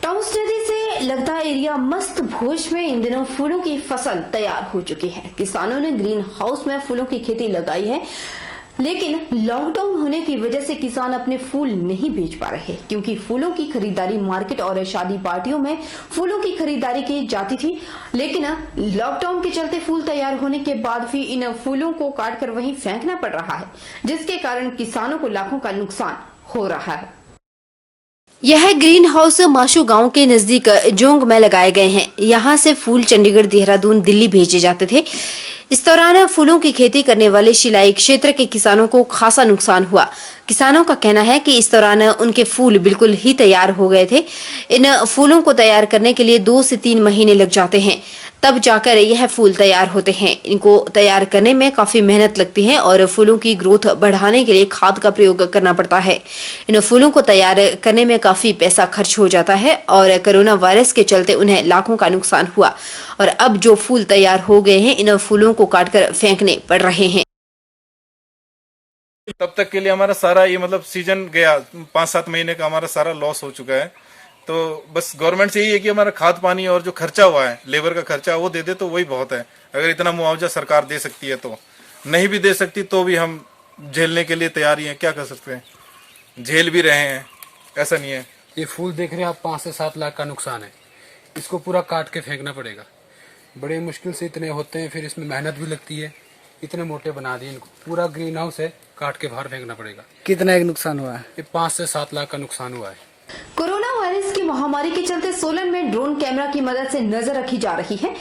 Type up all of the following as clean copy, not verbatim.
Tom's नदी से लगता एरिया मस्त भोज में इन दिनों फूलों की फसल तैयार हो चुकी है। किसानों ने ग्रीन हाउस में फूलों की खेती लगाई है, लेकिन लॉकडाउन होने की वजह से किसान अपने फूल नहीं बेच पा रहे, क्योंकि फूलों की खरीदारी मार्केट और शादी पार्टियों में फूलों की खरीदारी की जाती थी। लेकिन लॉकडाउन के चलते फूल तैयार होने के बाद भी इन फूलों को काटकर वहीं फेंकना पड़ रहा है, जिसके कारण किसानों को लाखों का नुकसान हो रहा है। यह ग्रीन हाउस माशू गांव के नजदीक जोंग में लगाए गए हैं। यहां से फूल चंडीगढ़, देहरादून, दिल्ली भेजे जाते थे। इस दौरान फूलों की खेती करने वाले शिलाई क्षेत्र के किसानों को खासा नुकसान हुआ। किसानों का कहना है कि इस दौरान उनके फूल बिल्कुल ही तैयार हो गए थे। इन फूलों को तैयार करने के लिए 2 से 3 महीने लग जाते हैं, तब जाकर यह फूल तैयार होते हैं। इनको तैयार करने में काफी मेहनत लगती है और फूलों की ग्रोथ बढ़ाने के लिए खाद का प्रयोग करना पड़ता है। इन फूलों को तैयार करने में काफी पैसा खर्च हो जाता है और कोरोना वायरस के चलते उन्हें लाखों का नुकसान हुआ और अब जो फूल तैयार हो गए हैं, इन फूलों को काटकर फेंकने पड़ रहे हैं। तब तक के लिए हमारा सारा ये मतलब सीजन गया, 5-7 महीने का हमारा सारा लॉस हो चुका है। तो बस गवर्नमेंट से यही है कि हमारा खाद पानी और जो खर्चा हुआ है, लेबर का खर्चा, वो दे दे तो वही बहुत है। अगर इतना मुआवजा सरकार दे सकती है तो, नहीं भी दे सकती तो भी हम झेलने के लिए तैयार ही हैं। क्या कर सकते हैं, झेल भी रहे हैं, ऐसा नहीं है। ये फूल देख रहे हैं आप, 5 से 7 लाख का नुकसान है। इसको पूरा काट के फेंकना पड़ेगा। बड़े मुश्किल से इतने होते हैं, फिर इसमें मेहनत भी लगती है। इतने मोटे बना दिए इनको, पूरा ग्रीन हाउस है, काट के बाहर फेंकना पड़ेगा। कितना एक नुकसान हुआ है? ये 5 से 7 लाख का नुकसान हुआ है। कोरोना वायरस की महामारी के चलते सोलन में ड्रोन कैमरा की मदद से नजर रखी जा रही है।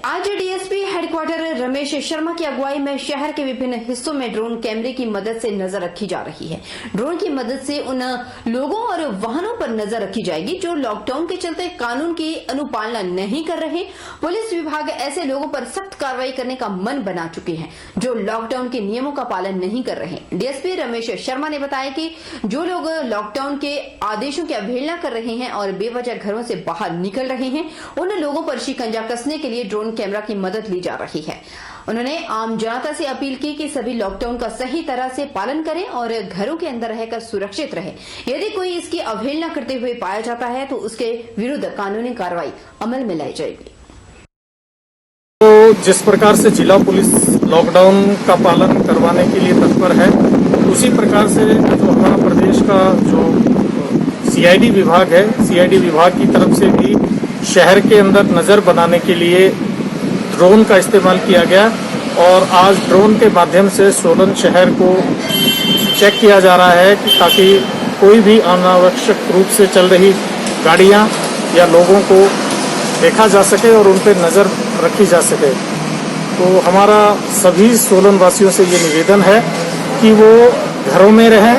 आज डीएसपी हेडक्वार्टर रमेश शर्मा की अगुवाई में शहर के विभिन्न हिस्सों में ड्रोन कैमरे की मदद से नजर रखी जा रही है। ड्रोन की मदद से उन लोगों और वाहनों पर नजर रखी जाएगी जो लॉकडाउन के चलते कानून की अनुपालना नहीं कर रहे। पुलिस विभाग ऐसे लोगों पर सख्त कार्रवाई करने का मन बना चुके हैं जो लॉकडाउन के नियमों का पालन नहीं कर रहे। डीएसपी रमेश शर्मा ने बताया कि जो लोग लॉकडाउन के आदेशों की अवहेलना कर रहे हैं और बेवजह घरों से बाहर निकल रहे हैं, उन लोगों पर शिकंजा कसने के लिए ड्रोन कैमरा की मदद ली जा रही है। उन्होंने आम जनता से अपील की कि सभी लॉकडाउन का सही तरह से पालन करें और घरों के अंदर रहकर सुरक्षित रहे। यदि कोई इसकी अवहेलना करते हुए पाया जाता है तो उसके विरुद्ध कानूनी कार्रवाई अमल में लाई जाएगी। तो जिस प्रकार से जिला पुलिस लॉकडाउन का पालन करवाने के लिए तत्पर है, उसी प्रकार से जो हमारा प्रदेश का जो सीआईडी विभाग है, सीआईडी विभाग की तरफ से भी शहर के अंदर नजर बनाने के लिए ड्रोन का इस्तेमाल किया गया और आज ड्रोन के माध्यम से सोलन शहर को चेक किया जा रहा है कि ताकि कोई भी अनावश्यक रूप से चल रही गाड़ियां या लोगों को देखा जा सके और उन पर नज़र रखी जा सके। तो हमारा सभी सोलन वासियों से ये निवेदन है कि वो घरों में रहें,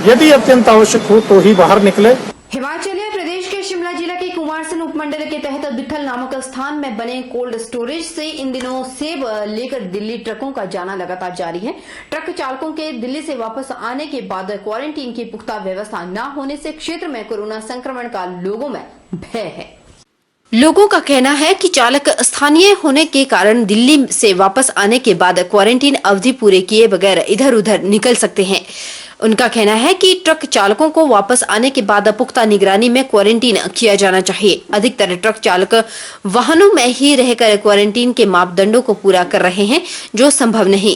यदि अत्यंत आवश्यक हो तो ही बाहर निकले। हिमाचल प्रदेश के शिमला जिला के कुमारसैन उपमंडल के तहत बिठल नामक स्थान में बने कोल्ड स्टोरेज से इन दिनों सेब लेकर दिल्ली ट्रकों का जाना लगातार जारी है। ट्रक चालकों के दिल्ली से वापस आने के बाद क्वारंटीन की पुख्ता व्यवस्था न होने से क्षेत्र में कोरोना संक्रमण का लोगों में भय है। लोगों का कहना है कि चालक स्थानीय होने के कारण दिल्ली से वापस आने के बाद क्वारंटीन अवधि पूरे किए बगैर इधर उधर निकल सकते हैं। उनका कहना है कि ट्रक चालकों को वापस आने के बाद पुख्ता निगरानी में क्वारंटीन किया जाना चाहिए। अधिकतर ट्रक चालक वाहनों में ही रहकर क्वारंटीन के मापदंडों को पूरा कर रहे हैं, जो संभव नहीं।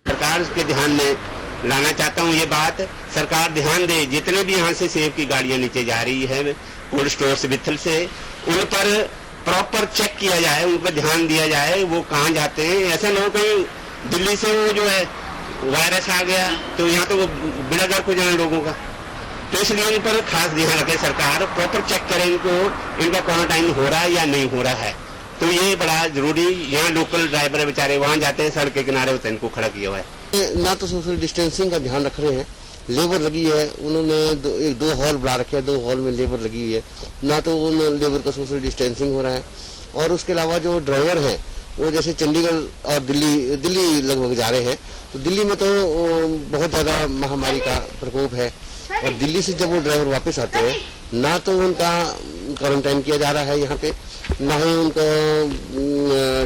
सरकार के ध्यान में लाना चाहता हूँ, ये बात सरकार ध्यान दे। जितने भी यहाँ से सेब की गाड़ियाँ नीचे जा रही है कोल्ड स्टोर से बिथल से, उन पर प्रॉपर चेक किया जाए, उन पर ध्यान दिया जाए वो कहाँ जाते हैं। ऐसा ना हो कहीं दिल्ली से वो जो है वायरस आ गया तो यहाँ तो वो बिना घर को जाए लोगों का। तो इसलिए इन पर खास ध्यान रखे सरकार, प्रॉपर चेक करे इनको, इनका क्वारंटाइन हो रहा है या नहीं हो रहा है। तो ये बड़ा जरूरी। यहाँ लोकल ड्राइवर बेचारे वहाँ जाते हैं, सड़क के किनारे होते हैं, इनको खड़ा किया हुआ है। ना तो सोशल डिस्टेंसिंग का ध्यान रख रहे हैं, लेबर लगी है, उन्होंने 2 हॉल बढ़ा रखे हैं, 2 हॉल में लेबर लगी हुई है, ना तो उन लेबर का सोशल डिस्टेंसिंग हो रहा है। और उसके अलावा जो ड्राइवर हैं वो जैसे चंडीगढ़ और दिल्ली लगभग जा रहे हैं, तो दिल्ली में तो बहुत ज़्यादा महामारी का प्रकोप है और दिल्ली से जब वो ड्राइवर वापस आते हैं, ना तो उनका क्वारंटाइन किया जा रहा है यहाँ पे, ना ही उनका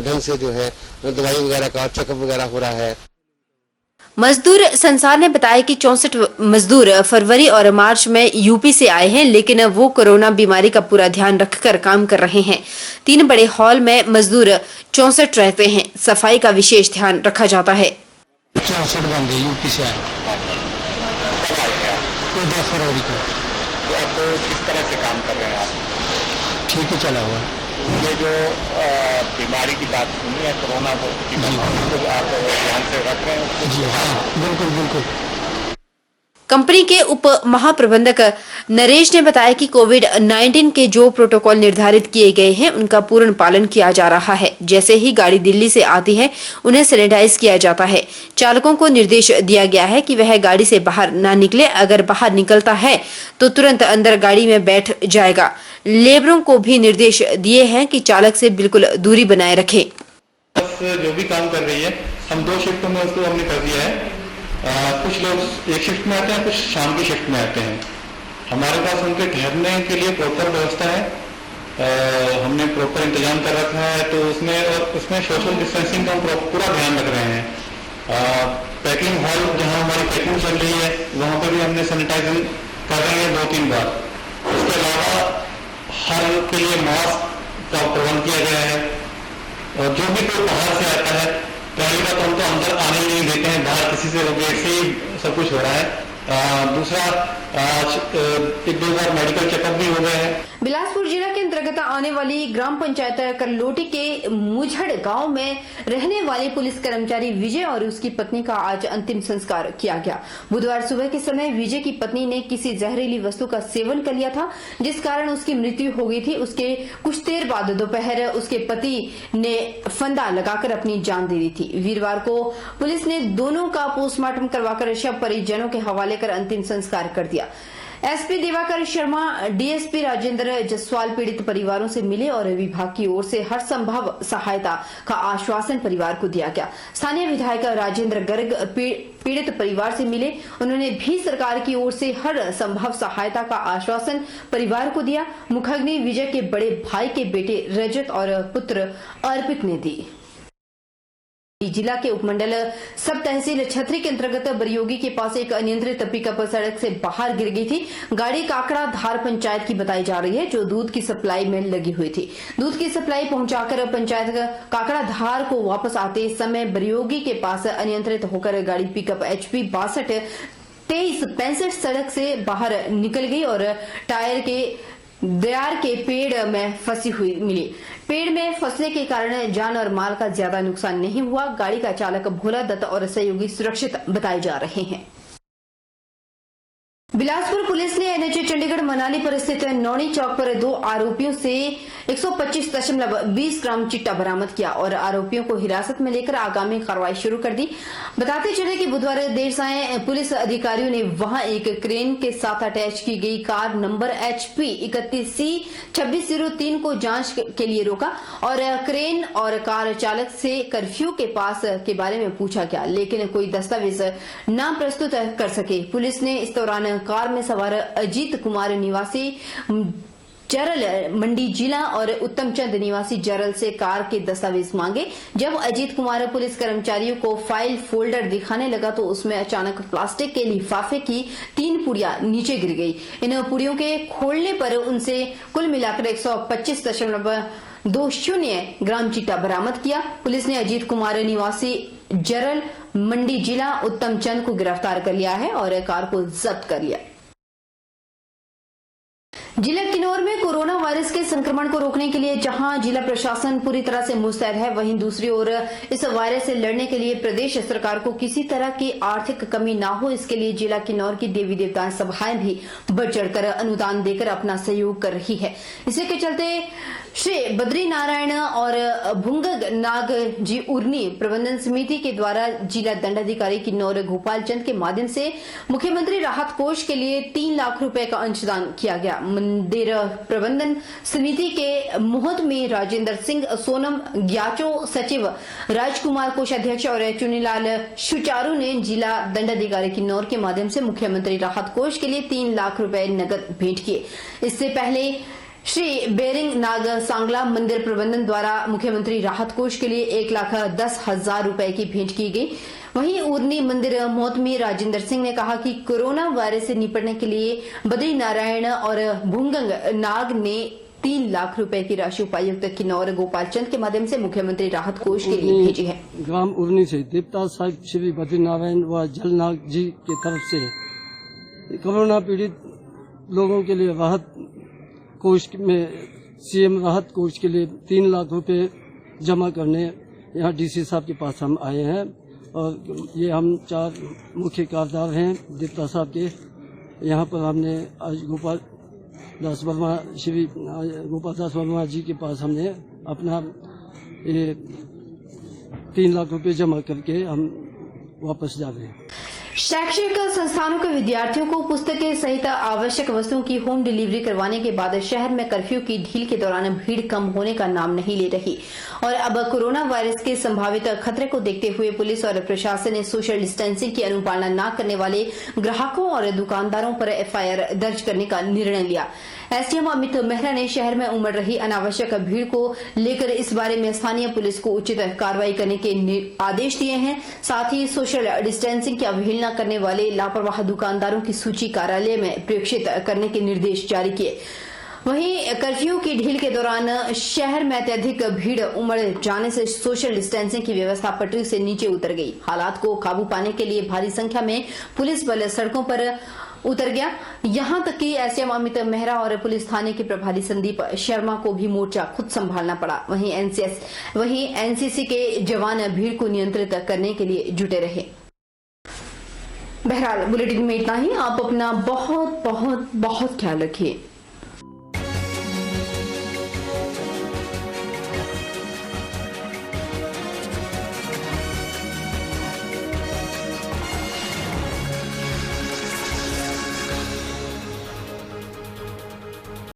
ढंग से जो है दवाई वगैरह का चेकअप वगैरह हो रहा है। मजदूर संसार ने बताया कि 64 मजदूर फरवरी और मार्च में यूपी से आए हैं, लेकिन वो कोरोना बीमारी का पूरा ध्यान रखकर काम कर रहे हैं। 3 बड़े हॉल में मजदूर 64 रहते हैं। सफाई का विशेष ध्यान रखा जाता है। 64 बंदे यूपी से आए, 10 फरवरी को। तो आप किस तरह से काम कर रहे हैं आप? ठीक ही चला हुआ। ये जो बीमारी की बात सुनी है, कोरोना की बीमारी को आप ध्यान से रख रहे हैं? जी हाँ, बिल्कुल बिल्कुल। कंपनी के उप महाप्रबंधक नरेश ने बताया कि कोविड-19 के जो प्रोटोकॉल निर्धारित किए गए हैं उनका पूर्ण पालन किया जा रहा है। जैसे ही गाड़ी दिल्ली से आती है उन्हें सैनिटाइज किया जाता है। चालकों को निर्देश दिया गया है कि वह गाड़ी से बाहर ना निकले। अगर बाहर निकलता है तो तुरंत अंदर गाड़ी में बैठ जाएगा। लेबरों को भी निर्देश दिए हैं कि चालक से बिल्कुल दूरी बनाए रखें। बस जो भी काम कर रही है, हम 2 शिफ्टों में उसको हमने कर दिया है। कुछ लोग एक शिफ्ट में आते हैं, कुछ शाम की शिफ्ट में आते हैं। हमारे पास उनके ठहरने के लिए प्रॉपर व्यवस्था है, हमने प्रॉपर इंतजाम कर रखा है। तो उसमें सोशल डिस्टेंसिंग का हम पूरा ध्यान रख रहे हैं। पैकिंग हॉल जहां हमारी पैकिंग चल रही है वहां पर भी हमने सैनिटाइजिंग कर रहे हैं 2-3 बार। उसके अलावा हर के लिए मास्क का प्रबंध किया गया है। और जो भी कोई बाहर से आता है, पहली बात हम तो अंदर आने नहीं देते हैं, बाहर किसी से गेट से ही सब कुछ हो रहा है। दूसरा 1-2 बार मेडिकल चेकअप भी हो गए हैं। बिलासपुर जिला के अंतर्गत आने वाली ग्राम पंचायत करलोटी के मुझड़ गांव में रहने वाले पुलिस कर्मचारी विजय और उसकी पत्नी का आज अंतिम संस्कार किया गया। बुधवार सुबह के समय विजय की पत्नी ने किसी जहरीली वस्तु का सेवन कर लिया था, जिस कारण उसकी मृत्यु हो गई थी। उसके कुछ देर बाद दोपहर उसके पति ने फंदा लगाकर अपनी जान दे दी थी। वीरवार को पुलिस ने दोनों का पोस्टमार्टम करवाकर शव परिजनों के हवाले कर अंतिम संस्कार कर दिया। एसपी दिवाकर शर्मा, डीएसपी राजेंद्र जसवाल पीड़ित परिवारों से मिले और विभाग की ओर से हर संभव सहायता का आश्वासन परिवार को दिया गया। स्थानीय विधायक राजेंद्र गर्ग पीड़ित परिवार से मिले, उन्होंने भी सरकार की ओर से हर संभव सहायता का आश्वासन परिवार को दिया। मुखग्नि विजय के बड़े भाई के बेटे रजत और पुत्र अर्पित ने दी। जिला के उपमंडल सब तहसील छतरी के अंतर्गत बरियोगी के पास एक अनियंत्रित पिकअप सड़क से बाहर गिर गई थी। गाड़ी काकड़ा धार पंचायत की बताई जा रही है, जो दूध की सप्लाई में लगी हुई थी। दूध की सप्लाई पहुंचाकर पंचायत काकड़ा धार को वापस आते समय बरियोगी के पास अनियंत्रित होकर गाड़ी पिकअप HP 62 2365 सड़क से बाहर निकल गई और टायर के दयार के पेड़ में फंसी हुई मिली। पेड़ में फंसने के कारण जान और माल का ज्यादा नुकसान नहीं हुआ। गाड़ी का चालक भोला दत्त और सहयोगी सुरक्षित बताए जा रहे हैं। बिलासपुर पुलिस ने NH चंडीगढ़ मनाली पर स्थित नौनी चौक पर 2 आरोपियों से 125.20 ग्राम चिट्टा बरामद किया और आरोपियों को हिरासत में लेकर आगामी कार्रवाई शुरू कर दी। बताते चले कि बुधवार देर सायं पुलिस अधिकारियों ने वहां एक क्रेन के साथ अटैच की गई कार नंबर HP 31C 2603 को जांच के लिए रोका और क्रेन और कार चालक से कर्फ्यू के पास के बारे में पूछा गया, लेकिन कोई दस्तावेज न प्रस्तुत कर सके। पुलिस ने इस दौरान कार में सवार अजीत कुमार निवासी जरल मंडी जिला और उत्तम चंद निवासी जरल से कार के दस्तावेज मांगे। जब अजीत कुमार पुलिस कर्मचारियों को फाइल फोल्डर दिखाने लगा तो उसमें अचानक प्लास्टिक के लिफाफे की 3 पुड़िया नीचे गिर गई। इन पुड़ियों के खोलने पर उनसे कुल मिलाकर 125.20 ग्राम चिट्टा बरामद किया। पुलिस ने अजीत कुमार निवासी जरल मंडी जिला उत्तम चंद को गिरफ्तार कर लिया है और कार को जब्त कर लिया। जिला किन्नौर में कोरोना वायरस के संक्रमण को रोकने के लिए जहां जिला प्रशासन पूरी तरह से मुस्तैद है, वहीं दूसरी ओर इस वायरस से लड़ने के लिए प्रदेश सरकार को किसी तरह की आर्थिक कमी ना हो, इसके लिए जिला किन्नौर की देवी देवता सभाएं भी बढ़ चढ़कर अनुदान देकर अपना सहयोग कर रही है। इसी के चलते श्री बद्री नारायण और भुंगग नाग जी उर्नी प्रबंधन समिति के द्वारा जिला दंडाधिकारी किन्नौर गोपाल चंद के माध्यम से मुख्यमंत्री राहत कोष के लिए 3 लाख रुपए का अंशदान किया गया। मंदिर प्रबंधन समिति के मुहूर्त में राजेंद्र सिंह सोनम, ग्याचो सचिव राजकुमार कोषाध्यक्ष और चुनीलाल सुचारू ने जिला दंडाधिकारी किन्नौर के माध्यम से मुख्यमंत्री राहत कोष के लिए 3 लाख रुपए नकद भेंट किए। इससे पहले श्री बेरिंग नाग सांगला मंदिर प्रबंधन द्वारा मुख्यमंत्री राहत कोष के लिए 1,10,000 रुपए की भेंट की गई। वहीं उर्नी मंदिर मौत में राजेंद्र सिंह ने कहा कि कोरोना वायरस से निपटने के लिए बद्री नारायण और भुंगंग नाग ने 3 लाख रुपए की राशि उपायुक्त किन्नौर गोपाल चंद के माध्यम से मुख्यमंत्री राहत कोष के लिए भेजी है। ग्राम उर्नी से देवता साहिब श्री बद्री नारायण व जलनाग जी की तरफ से कोरोना पीड़ित लोगों के लिए राहत कोष में सीएम राहत कोष के लिए 3 लाख रुपए जमा करने यहाँ डीसी साहब के पास हम आए हैं और ये हम 4 मुख्य कार्यदार हैं देवता साहब के। यहाँ पर हमने आज गोपाल दास वर्मा जी के पास हमने अपना ये 3 लाख रुपए जमा करके हम वापस जा रहे हैं। शैक्षिक संस्थानों के विद्यार्थियों को पुस्तकें सहित आवश्यक वस्तुओं की होम डिलीवरी करवाने के बाद शहर में कर्फ्यू की ढील के दौरान भीड़ कम होने का नाम नहीं ले रही और अब कोरोना वायरस के संभावित खतरे को देखते हुए पुलिस और प्रशासन ने सोशल डिस्टेंसिंग की अनुपालना न करने वाले ग्राहकों और दुकानदारों पर एफआईआर दर्ज करने का निर्णय लिया। एसडीएम अमित मेहरा ने शहर में उमड़ रही अनावश्यक भीड़ को लेकर इस बारे में स्थानीय पुलिस को उचित कार्रवाई करने के आदेश दिए हैं। साथ ही सोशल डिस्टेंसिंग की अवहेलना करने वाले लापरवाह दुकानदारों की सूची कार्यालय में प्रेषित करने के निर्देश जारी किए। वहीं कर्फ्यू की ढील के दौरान शहर में अत्यधिक भीड़ उमड़ जाने से सोशल डिस्टेंसिंग की व्यवस्था पटरी से नीचे उतर गई। हालात को काबू पाने के लिए भारी संख्या में पुलिस बल सड़कों पर उतर गया। यहां तक कि एसडीएम अमित मेहरा और पुलिस थाने के प्रभारी संदीप शर्मा को भी मोर्चा खुद संभालना पड़ा। वहीं एनसीसी के जवान भीड़ को नियंत्रित करने के लिए जुटे रहे। बहरहाल बुलेटिन में इतना ही। आप अपना बहुत बहुत बहुत ख्याल रखिए।